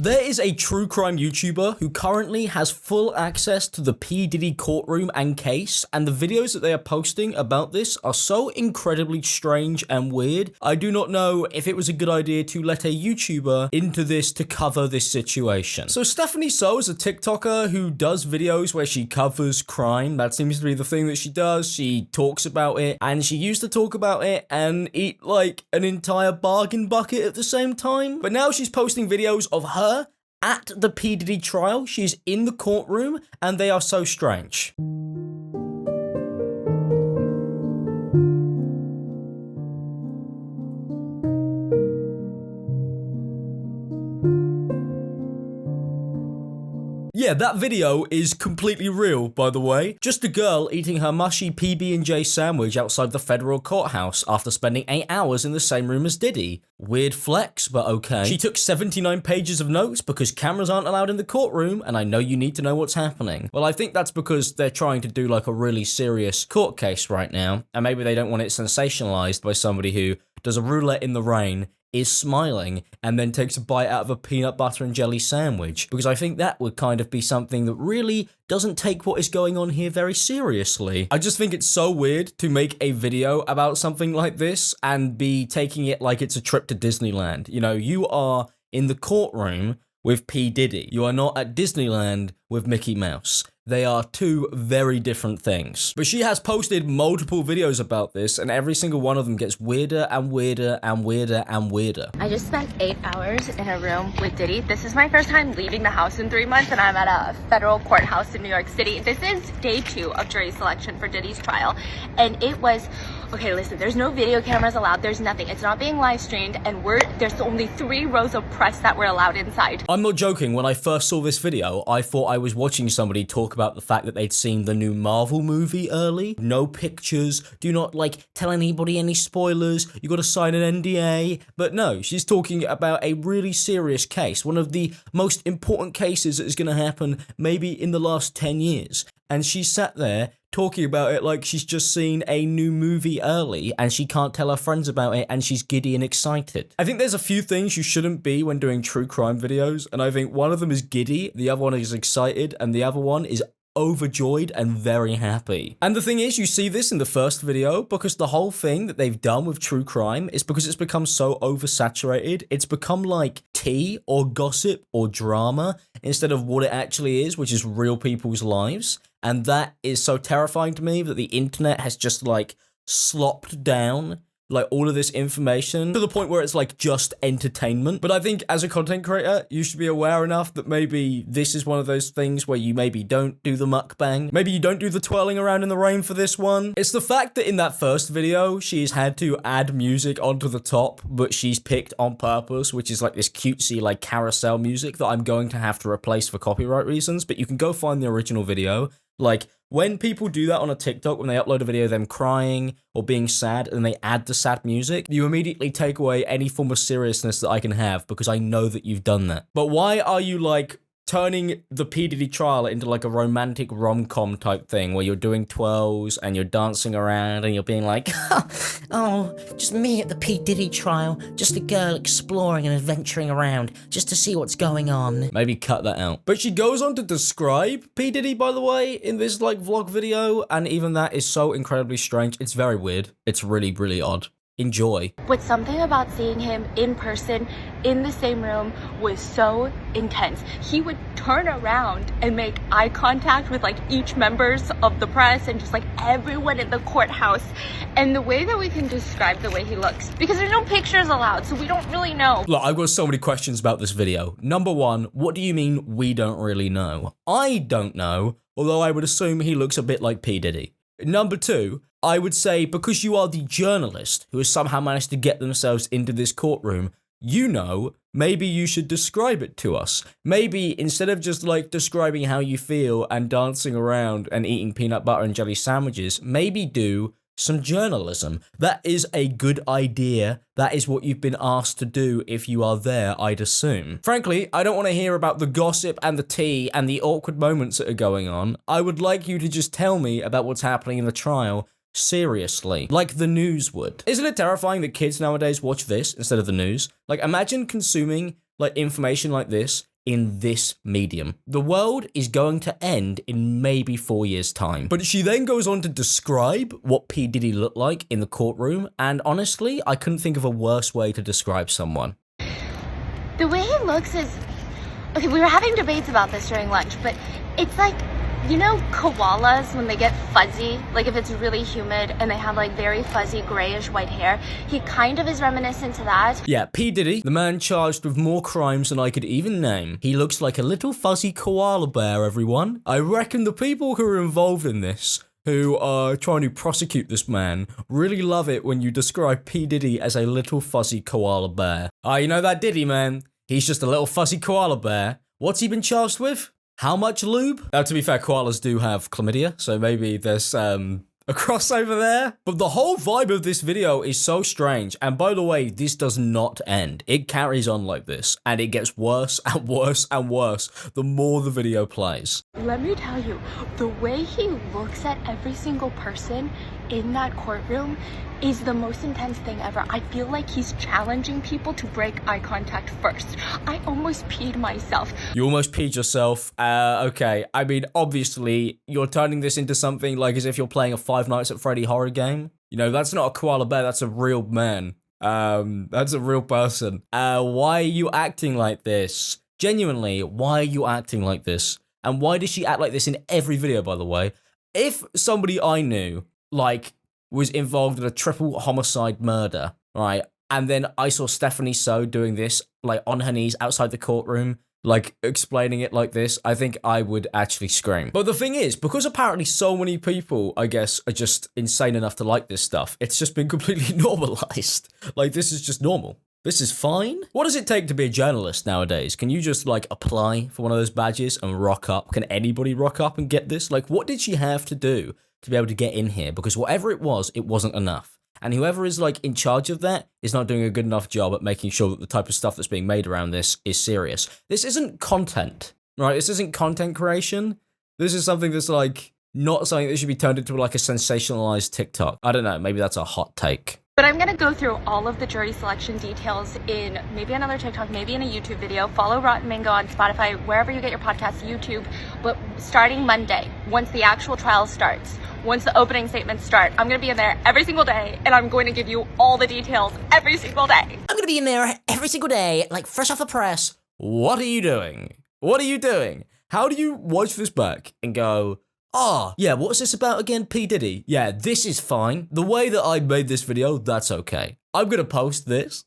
There is a true crime YouTuber who currently has full access to the P. Diddy courtroom and case, and the videos that they are posting about this are so incredibly strange and weird. I do not know if it was a good idea to let a YouTuber into this to cover this situation. So Stephanie So is a TikToker who does videos where she covers crime. That seems to be the thing that she does. She talks about it, and she used to talk about it and eat like an entire bargain bucket at the same time. But now she's posting videos of her at the P. Diddy trial. She's in the courtroom, and they are so strange. Yeah, that video is completely real, by the way. Just a girl eating her mushy PB&J sandwich outside the federal courthouse after spending 8 hours in the same room as Diddy. Weird flex, but okay. She took 79 pages of notes because cameras aren't allowed in the courtroom, and I know you need to know what's happening. Well, I think that's because they're trying to do like a really serious court case right now, and maybe they don't want it sensationalized by somebody who does a roulette in the rain, is smiling, and then takes a bite out of a peanut butter and jelly sandwich, because I think that would kind of be something that really doesn't take what is going on here very seriously. I just think it's so weird to make a video about something like this and be taking it like it's a trip to Disneyland. You know, you are in the courtroom with P. Diddy. You are not at Disneyland with Mickey Mouse. They are two very different things. But she has posted multiple videos about this, and every single one of them gets weirder and weirder and weirder and weirder. I just spent 8 hours in a room with Diddy. This is my first time leaving the house in 3 months, and I'm at a federal courthouse in New York City. This is day 2 of jury selection for Diddy's trial, and it was... Okay, listen, there's no video cameras allowed. There's nothing. It's not being live streamed, and there's only 3 rows of press that were allowed inside. I'm not joking. When I first saw this video, I thought I was watching somebody talk about the fact that they'd seen the new Marvel movie early. No pictures. Do not, tell anybody any spoilers. You gotta sign an NDA. But no, she's talking about a really serious case. One of the most important cases that is gonna happen maybe in the last 10 years. And she sat there talking about it like she's just seen a new movie early and she can't tell her friends about it and she's giddy and excited. I think there's a few things you shouldn't be when doing true crime videos, and I think one of them is giddy, the other one is excited, and the other one is overjoyed and very happy. And the thing is, you see this in the first video because the whole thing that they've done with true crime is because it's become so oversaturated. It's become like tea or gossip or drama instead of what it actually is, which is real people's lives. And that is so terrifying to me that the internet has just slopped down all of this information to the point where it's just entertainment. But I think as a content creator, you should be aware enough that maybe this is one of those things where you maybe don't do the mukbang. Maybe you don't do the twirling around in the rain for this one. It's the fact that in that first video, she's had to add music onto the top, but she's picked on purpose, which is this cutesy carousel music that I'm going to have to replace for copyright reasons. But you can go find the original video. When people do that on a TikTok, when they upload a video of them crying or being sad and they add the sad music, you immediately take away any form of seriousness that I can have because I know that you've done that. But why are you turning the P. Diddy trial into a romantic rom-com type thing where you're doing twirls and you're dancing around and you're being oh, just me at the P. Diddy trial, just a girl exploring and adventuring around, just to see what's going on. Maybe cut that out. But she goes on to describe P. Diddy, by the way, in this vlog video, and even that is so incredibly strange. It's very weird. It's really, really odd. Enjoy. But something about seeing him in person in the same room was so intense. He would turn around and make eye contact with each members of the press and just everyone in the courthouse. And the way that we can describe the way he looks, because there's no pictures allowed, so we don't really know. Look, I've got so many questions about this video. Number one, what do you mean we don't really know? I don't know, although I would assume he looks a bit like P. Diddy. Number two, I would say because you are the journalist who has somehow managed to get themselves into this courtroom, maybe you should describe it to us. Maybe instead of just describing how you feel and dancing around and eating peanut butter and jelly sandwiches, maybe do some journalism. That is a good idea. That is what you've been asked to do if you are there, I'd assume. Frankly, I don't want to hear about the gossip and the tea and the awkward moments that are going on. I would like you to just tell me about what's happening in the trial seriously, like the news would. Isn't it terrifying that kids nowadays watch this instead of the news? Imagine consuming information like this in this medium. The world is going to end in maybe 4 years' time. But she then goes on to describe what P. Diddy looked like in the courtroom, and honestly, I couldn't think of a worse way to describe someone. The way he looks is... Okay, we were having debates about this during lunch, but it's like, you know koalas when they get fuzzy? Like if it's really humid and they have like very fuzzy grayish white hair? He kind of is reminiscent to that. Yeah, P. Diddy, the man charged with more crimes than I could even name. He looks like a little fuzzy koala bear, everyone. I reckon the people who are involved in this, who are trying to prosecute this man, really love it when you describe P. Diddy as a little fuzzy koala bear. You know that Diddy, man? He's just a little fuzzy koala bear. What's he been charged with? How much lube? To be fair, koalas do have chlamydia, so maybe there's a crossover there. But the whole vibe of this video is so strange. And by the way, this does not end. It carries on like this, and it gets worse and worse and worse the more the video plays. Let me tell you, the way he looks at every single person in that courtroom is the most intense thing ever. I feel like he's challenging people to break eye contact first. I almost peed myself. You almost peed yourself. Okay. I mean, obviously, you're turning this into something like as if you're playing a Five Nights at Freddy horror game. You know, that's not a koala bear, that's a real man. That's a real person. Why are you acting like this? Genuinely, why are you acting like this? And why does she act like this in every video, by the way? If somebody I knew, like, was involved in a triple homicide murder, right? And then I saw Stephanie So doing this, like, on her knees outside the courtroom, like, explaining it like this, I think I would actually scream. But the thing is, because apparently so many people, I guess, are just insane enough to like this stuff, it's just been completely normalized. Like, this is just normal. This is fine. What does it take to be a journalist nowadays? Can you just, like, apply for one of those badges and rock up? Can anybody rock up and get this? Like, what did she have to do to be able to get in here? Because whatever it wasn't enough. And whoever is, like, in charge of that is not doing a good enough job at making sure that the type of stuff that's being made around this is serious. This isn't content, right? This isn't content creation. This is something that's, like, not something that should be turned into, like, a sensationalized TikTok. I don't know. Maybe that's a hot take. But I'm gonna go through all of the jury selection details in maybe another TikTok, maybe in a YouTube video. Follow Rotten Mango on Spotify, wherever you get your podcasts, YouTube. But starting Monday, once the actual trial starts, once the opening statements start, I'm gonna be in there every single day, and I'm going to give you all the details every single day. I'm gonna be in there every single day, like fresh off the press. What are you doing? What are you doing? How do you watch this back and go, oh, yeah, what's this about again, P. Diddy? Yeah, this is fine. The way that I made this video, that's okay. I'm gonna post this.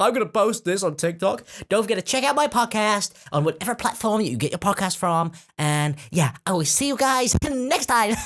I'm gonna post this on TikTok. Don't forget to check out my podcast on whatever platform you get your podcast from. And yeah, I will see you guys next time.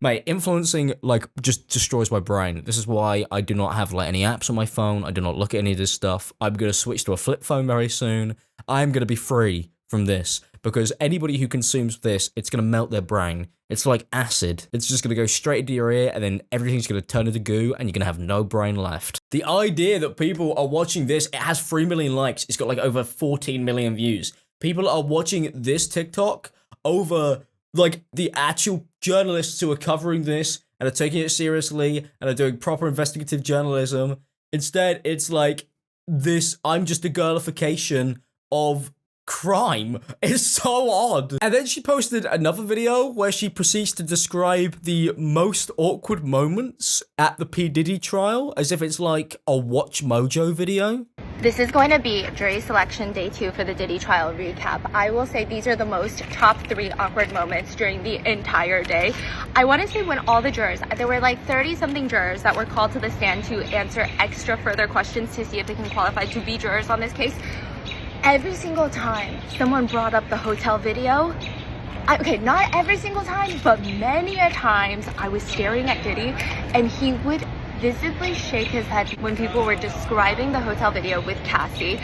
Mate, influencing, like, just destroys my brain. This is why I do not have, like, any apps on my phone. I do not look at any of this stuff. I'm gonna switch to a flip phone very soon. I'm gonna be free from this, because anybody who consumes this, it's going to melt their brain. It's like acid. It's just going to go straight into your ear, and then everything's going to turn into goo, and you're going to have no brain left. The idea that people are watching this, it has 3 million likes. It's got like over 14 million views. People are watching this TikTok over, like, the actual journalists who are covering this and are taking it seriously and are doing proper investigative journalism. Instead, it's like this, I'm just a girlification of crime. Is so odd. And then she posted another video where she proceeds to describe the most awkward moments at the P. Diddy trial as if it's like a Watch Mojo video. This is going to be jury selection day 2 for the Diddy trial recap. I will say these are the most top 3 awkward moments during the entire day. I want to say when all the jurors, there were like 30 something jurors that were called to the stand to answer extra further questions to see if they can qualify to be jurors on this case. Every single time someone brought up the hotel video, okay, not every single time, but many a times I was staring at Diddy and he would visibly shake his head when people were describing the hotel video with Cassie.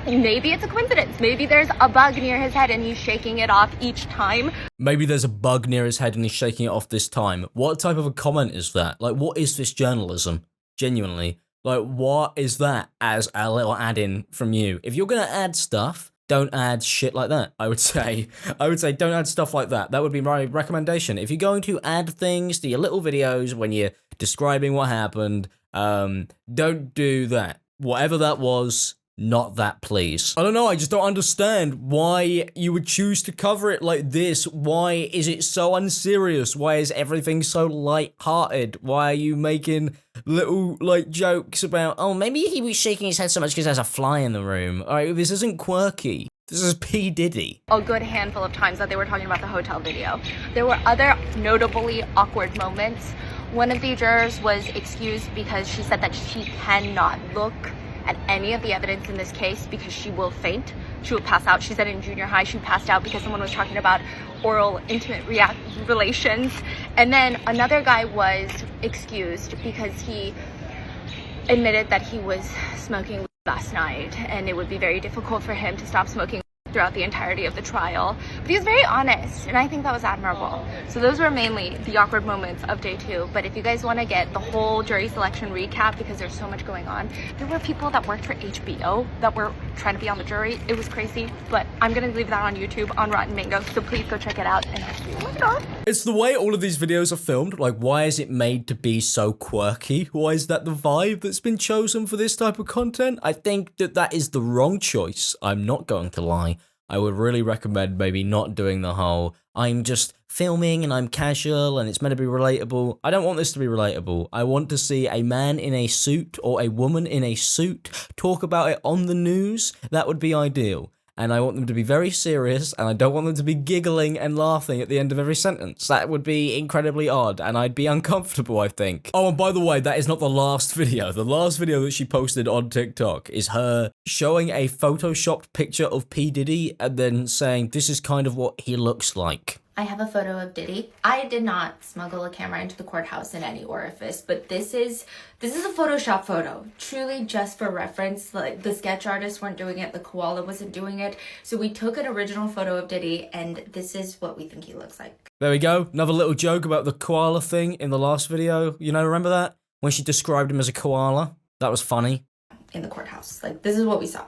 Maybe it's a coincidence. Maybe there's a bug near his head and he's shaking it off each time. Maybe there's a bug near his head and he's shaking it off this time. What type of a comment is that? Like, what is this journalism? Genuinely. Like, what is that as a little add-in from you? If you're going to add stuff, don't add shit like that, I would say. Don't add stuff like that. That would be my recommendation. If you're going to add things to your little videos when you're describing what happened, don't do that. Whatever that was, not that, please. I don't know, I just don't understand why you would choose to cover it like this. Why is it so unserious? Why is everything so light-hearted? Why are you making little, like, jokes about, oh, maybe he was shaking his head so much because there's a fly in the room. Alright, this isn't quirky. This is P. Diddy. A good handful of times that they were talking about the hotel video. There were other notably awkward moments. One of the jurors was excused because she said that she cannot look at any of the evidence in this case because she will faint. She will pass out. She said in junior high she passed out because someone was talking about oral intimate relations. And then another guy was excused because he admitted that he was smoking last night and it would be very difficult for him to stop smoking throughout the entirety of the trial. But he was very honest, and I think that was admirable. So those were mainly the awkward moments of day 2. But if you guys want to get the whole jury selection recap, because there's so much going on, there were people that worked for HBO that were trying to be on the jury. It was crazy, but I'm gonna leave that on YouTube on Rotten Mango, so please go check it out. And oh my god. It's the way all of these videos are filmed. Like, why is it made to be so quirky? Why is that the vibe that's been chosen for this type of content? I think that that is the wrong choice. I'm not going to lie. I would really recommend maybe not doing the whole, I'm just filming and I'm casual and it's meant to be relatable. I don't want this to be relatable. I want to see a man in a suit or a woman in a suit talk about it on the news. That would be ideal. And I want them to be very serious, and I don't want them to be giggling and laughing at the end of every sentence. That would be incredibly odd, and I'd be uncomfortable, I think. Oh, and by the way, that is not the last video. The last video that she posted on TikTok is her showing a photoshopped picture of P. Diddy and then saying, this is kind of what he looks like. I have a photo of Diddy. I did not smuggle a camera into the courthouse in any orifice, but this is a Photoshop photo, truly just for reference. Like, the sketch artists weren't doing it, the koala wasn't doing it, so we took an original photo of Diddy, and this is what we think he looks like. There we go. Another little joke about the koala thing in the last video. You know, remember that? When she described him as a koala? That was funny. In the courthouse, like, this is what we saw.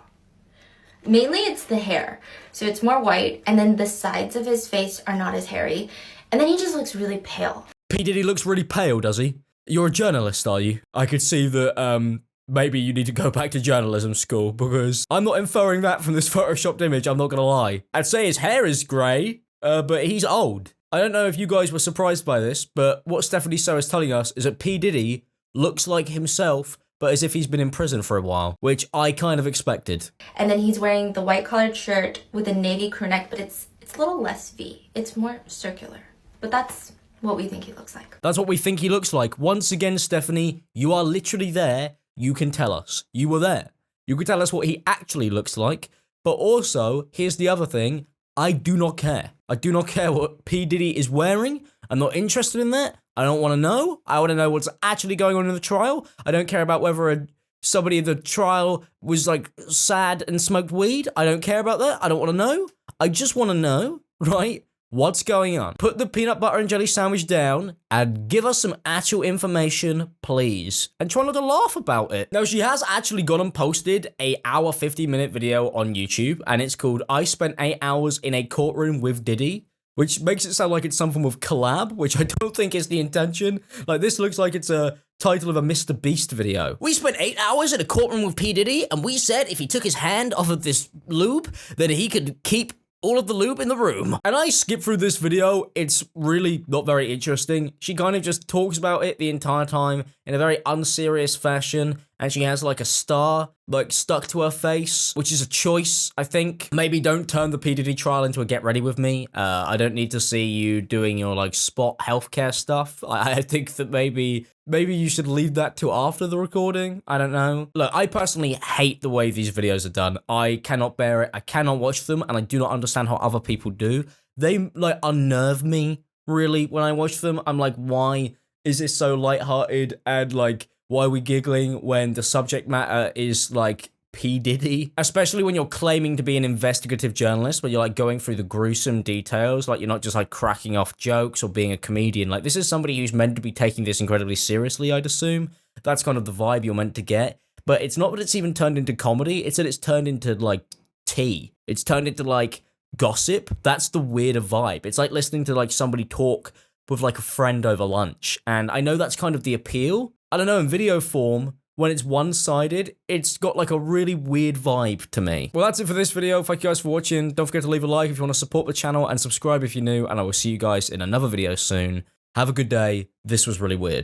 Mainly it's the hair, so it's more white, and then the sides of his face are not as hairy, and then he just looks really pale. P. Diddy looks really pale, does he? You're a journalist, are you? I could see that, maybe you need to go back to journalism school, because I'm not inferring that from this photoshopped image, I'm not gonna lie. I'd say his hair is grey, but he's old. I don't know if you guys were surprised by this, but what Stephanie So is telling us is that P. Diddy looks like himself, but as if he's been in prison for a while, which I kind of expected. And then he's wearing the white collared shirt with a navy crew neck, but it's a little less V. It's more circular. But that's what we think he looks like. That's what we think he looks like. Once again, Stephanie, you are literally there. You can tell us. You were there. You can tell us what he actually looks like. But also, here's the other thing. I do not care. I do not care what P. Diddy is wearing. I'm not interested in that. I don't want to know. I want to know what's actually going on in the trial. I don't care about whether somebody in the trial was, like, sad and smoked weed. I don't care about that. I don't want to know. I just want to know, right, what's going on. Put the peanut butter and jelly sandwich down and give us some actual information, please. And try not to laugh about it. Now, she has actually gone and posted a hour 50-minute video on YouTube, and it's called I Spent 8 Hours in a Courtroom with Diddy, which makes it sound like it's some form of collab, which I don't think is the intention. Like, this looks like it's a title of a Mr. Beast video. We spent 8 hours in a courtroom with P. Diddy, and we said if he took his hand off of this lube, then he could keep all of the lube in the room. And I skipped through this video. It's really not very interesting. She kind of just talks about it the entire time in a very unserious fashion, and she has like a star like stuck to her face, which is a choice, I think. Maybe don't turn the P. Diddy trial into a get ready with me. I don't need to see you doing your like spot healthcare stuff. I think that maybe you should leave that to after the recording. I don't know. Look, I personally hate the way these videos are done. I cannot bear it. I cannot watch them, and I do not understand how other people do. They like unnerve me, really, when I watch them. I'm like, why is this so lighthearted, and like, why are we giggling when the subject matter is like P. Diddy? Especially when you're claiming to be an investigative journalist, where you're like going through the gruesome details, like you're not just like cracking off jokes or being a comedian. Like, this is somebody who's meant to be taking this incredibly seriously, I'd assume. That's kind of the vibe you're meant to get. But it's not that it's even turned into comedy, it's that it's turned into like tea. It's turned into like gossip. That's the weirder vibe. It's like listening to like somebody talk with like a friend over lunch. And I know that's kind of the appeal. I don't know, in video form, when it's one-sided, it's got like a really weird vibe to me. Well, that's it for this video. Thank you guys for watching. Don't forget to leave a like if you want to support the channel and subscribe if you're new, and I will see you guys in another video soon. Have a good day. This was really weird.